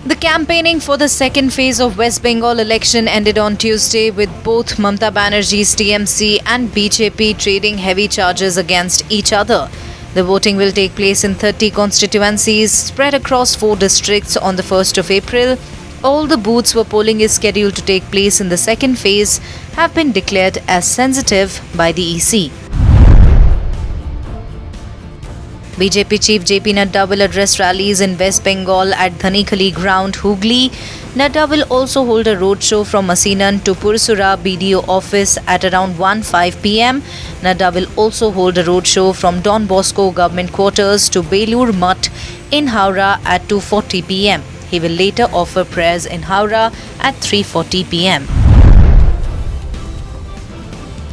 The campaigning for the second phase of West Bengal election ended on Tuesday with both Mamata Banerjee's TMC and BJP trading heavy charges against each other. The voting will take place in 30 constituencies spread across 4 districts on the 1st of April. All the booths where polling is scheduled to take place in the second phase have been declared as sensitive by the EC. BJP chief JP Nadda will address rallies in West Bengal at Dhanikhali ground, Hooghly. Nadda will also hold a roadshow from Masinan to Pursura BDO office at around 1:05 pm. Nadda will also hold a roadshow from Don Bosco government quarters to Belur Mutt in Howrah at 2:40 pm. He will later offer prayers in Howrah at 3:40 pm.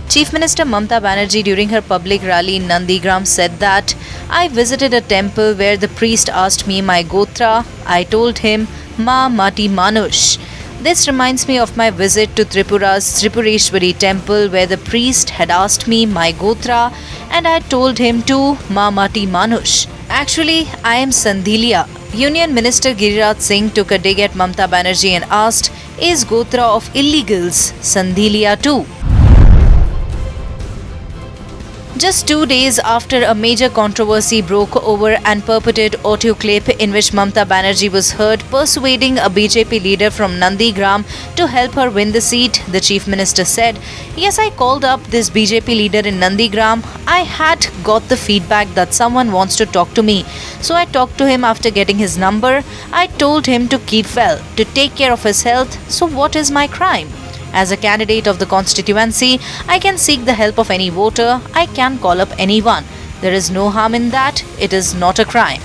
Chief Minister Mamata Banerjee during her public rally in Nandigram said that, "I visited a temple where the priest asked me my gotra. I told him, Ma Mati Manush. This reminds me of my visit to Tripura's Tripureshwari temple where the priest had asked me my gotra and I told him too, Ma Mati Manush. Actually, I am Sandhilia." Union Minister Giriraj Singh took a dig at Mamata Banerjee and asked, "Is gotra of illegals Sandhilia too?" Just 2 days after a major controversy broke over an purported audio clip in which Mamata Banerjee was heard persuading a BJP leader from Nandigram to help her win the seat, the Chief Minister said, "Yes, I called up this BJP leader in Nandigram. I had got the feedback that someone wants to talk to me. So I talked to him after getting his number. I told him to keep well, to take care of his health. So what is my crime? As a candidate of the constituency, I can seek the help of any voter. I can call up anyone. There is no harm in that. It is not a crime."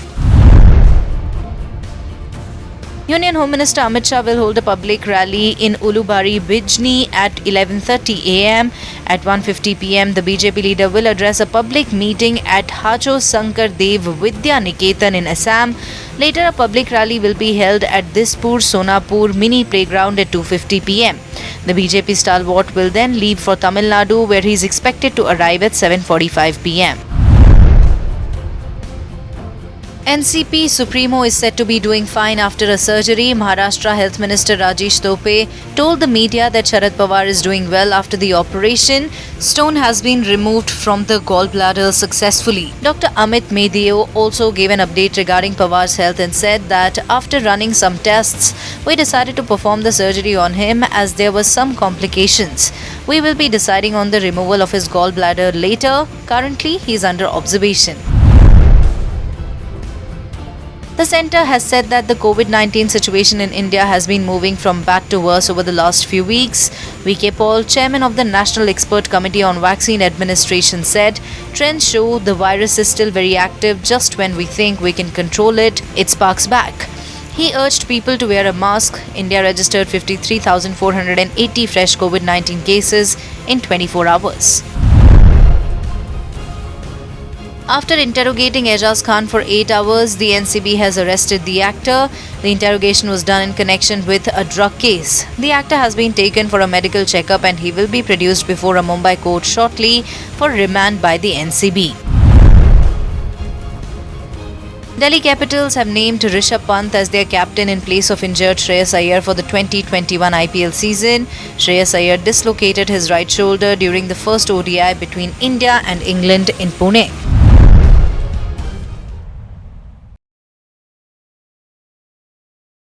Union Home Minister Amit Shah will hold a public rally in Ulubari, Bijni at 11:30 am. At 1:50 pm, the BJP leader will address a public meeting at Hajo Sankar Dev Vidya Niketan in Assam. Later, a public rally will be held at Dispur Sonapur mini playground at 2:50 pm. The BJP stalwart will then leave for Tamil Nadu, where he is expected to arrive at 7:45 pm. NCP Supremo is said to be doing fine after a surgery. Maharashtra Health Minister Rajesh Tope told the media that Sharad Pawar is doing well after the operation. Stone has been removed from the gallbladder successfully. Dr. Amit Medeo also gave an update regarding Pawar's health and said that after running some tests, we decided to perform the surgery on him as there were some complications. We will be deciding on the removal of his gallbladder later. Currently, he is under observation. The centre has said that the COVID-19 situation in India has been moving from bad to worse over the last few weeks. V.K. Paul, chairman of the National Expert Committee on Vaccine Administration, said, "Trends show the virus is still very active. Just when we think we can control it, it sparks back." He urged people to wear a mask. India registered 53,480 fresh COVID-19 cases in 24 hours. After interrogating Ejaz Khan for 8 hours, the NCB has arrested the actor. The interrogation was done in connection with a drug case. The actor has been taken for a medical checkup and he will be produced before a Mumbai court shortly for remand by the NCB. Delhi Capitals have named Rishabh Pant as their captain in place of injured Shreyas Iyer for the 2021 IPL season. Shreyas Iyer dislocated his right shoulder during the first ODI between India and England in Pune.